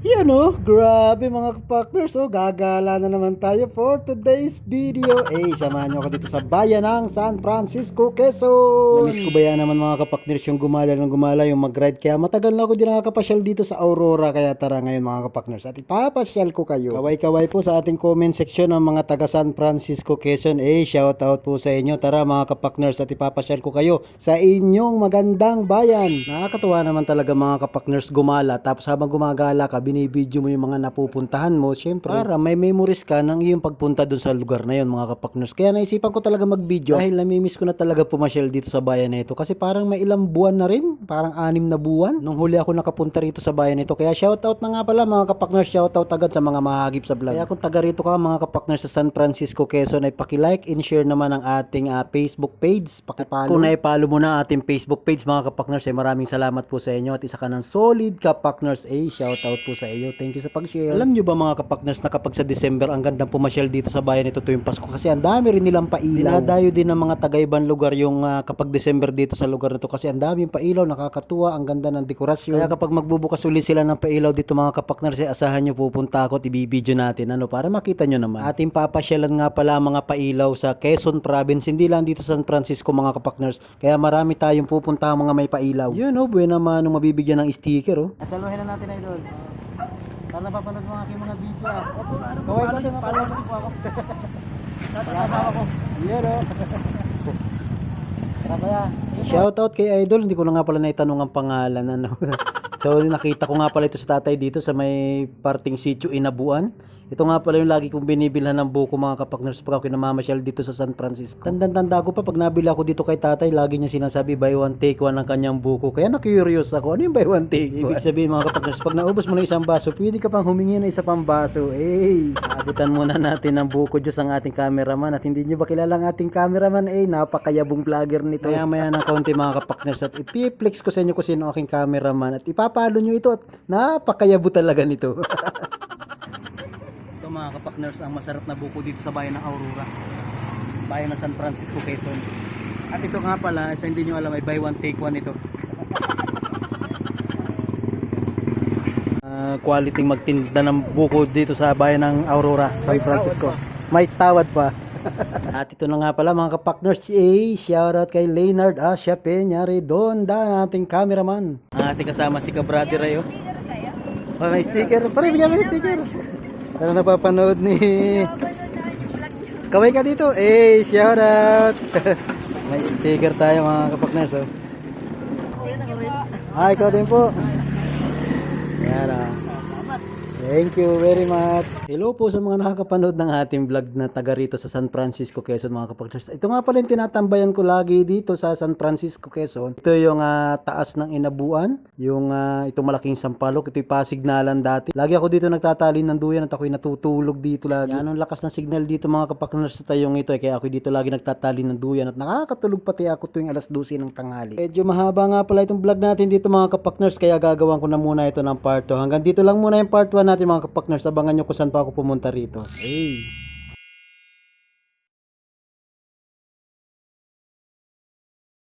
Yan oh, grabe mga kapakners oh, gagala na naman tayo for today's video. Samahan nyo ako dito sa bayan ng San Francisco, Quezon. Namiss ko ba yan naman mga kapakners yung gumala ng gumala, yung mag-ride. Kaya matagal na ako din nakakapasyal dito sa Aurora. Kaya tara ngayon mga kapakners at ipapasyal ko kayo. Kaway-kaway po sa ating comment section ng mga taga San Francisco, Quezon. Shout out po sa inyo. Tara mga kapakners at ipapasyal ko kayo sa inyong magandang bayan. Nakakatuwa naman talaga mga kapakners gumala. Tapos habang gumagala ka, binibidyo mo yung mga napupuntahan mo, syempre para may memories ka ng iyong pagpunta dun sa lugar na yun mga kapakners. Kaya naisipan ko talaga mag-video dahil namimiss ko na talaga pumasyal dito sa bayan na ito kasi parang may ilang buwan na rin, parang 6 na buwan nung huli ako nakapunta rito sa bayan nito. Kaya shoutout na nga pala mga kapakners, shoutout agad sa mga mahagip sa vlog. Kaya kung taga rito ka mga kapakners sa San Francisco, Quezon ay paki-like and share naman ang ating Facebook page, paki-follow. Kung na-follow mo na ating Facebook page mga kapakners ay maraming salamat po sa inyo at isa ka ng solid kapakners. Shoutout po sa iyo. Thank you sa pag-share. Alam nyo ba mga kapakners na kapag sa December ang gandang pumasyal dito sa bayan ito tuwing Pasko kasi ang dami rin nilang pailaw. Dinadayo din ng mga taga-ibang lugar yung kapag December dito sa lugar nito kasi ang daming pailaw, nakakatuwa, ang ganda ng dekorasyon. Kaya kapag magbubukas uli sila ng pailaw dito mga kapakners asahan nyo pupunta ako at ibibideo natin para makita nyo naman. Ating papasyalan nga pala mga pailaw sa Quezon Province, hindi lang dito sa San Francisco mga kapakners. Kaya marami tayong pupunta mga may pailaw. Yun buwan naman nung mabibigyan ng sticker At saluhin na natin idol. Sana napapanood mo ang aking mga video Kaway ko din followers po ako. Kasama ko. Yan Shoutout kay Idol, hindi ko na nga pala naitanong ang pangalan So nakita ko nga pala ito sa tatay dito sa may parting sitio Inabuan. Ito nga pala yung lagi kong binibilhan ng buko mga kapakners pag ako namamasyal dito sa San Francisco. Tanda ko pa pag nabili ako dito kay tatay, lagi niya sinasabi buy one take one ang kanyang buko. Kaya na-curious ako, ano yung buy one take one? Ibig sabihin mga kapakners, pag naubos mo na isang baso, pwede ka pang humingi na isa pang baso. Abutan muna natin ng buko Diyos ang ating cameraman. At hindi nyo ba kilala ang ating cameraman? Napakayabong vlogger nito. Maya ng kaunti mga kapakners at ipiplex ko sa inyo kung sino aking cameraman at ipapalo nyo ito at napakayabo talaga nito. Ito mga kapakners ang masarap na buko dito sa bayan ng Aurora, bayan ng San Francisco, Quezon. At ito nga pala, sa hindi nyo alam ay buy one take one ito. Quality magtinda ng buko dito sa bayan ng Aurora, San Francisco. May tawad pa. At ito na nga pala mga kapakners, shoutout kay Leonard Asya Peñari Donda, ating cameraman. Ating kasama si Kabrady Rayo. May sticker, pare bigyan mo yung sticker. Ano napapanood ni Kaway ka dito, shoutout. May sticker tayo mga kapakners ikaw din po. Yan Thank you very much. Hello po sa mga nakakapanood ng ating vlog na taga rito sa San Francisco, Quezon mga kapakners. Ito nga pala yung tinatambayan ko lagi dito sa San Francisco, Quezon. Ito yung taas ng Inabuan, yung itong malaking sampalok. Ito yung pasignalan dati. Lagi ako dito nagtatali ng duyan at ako'y natutulog dito lagi. Yan ang lakas ng signal dito mga kapakners sa tayong ito kaya ako dito lagi nagtatali ng duyan at nakakatulog pati ako tuwing alas 12 ng tanghali. Medyo mahaba nga pala itong vlog natin dito mga kapakners kaya gagawin ko na muna ito ng part 2. Hanggang dito lang muna yung part 1 natin mga kapakners, abangan nyo kung saan pa ako pumunta rito.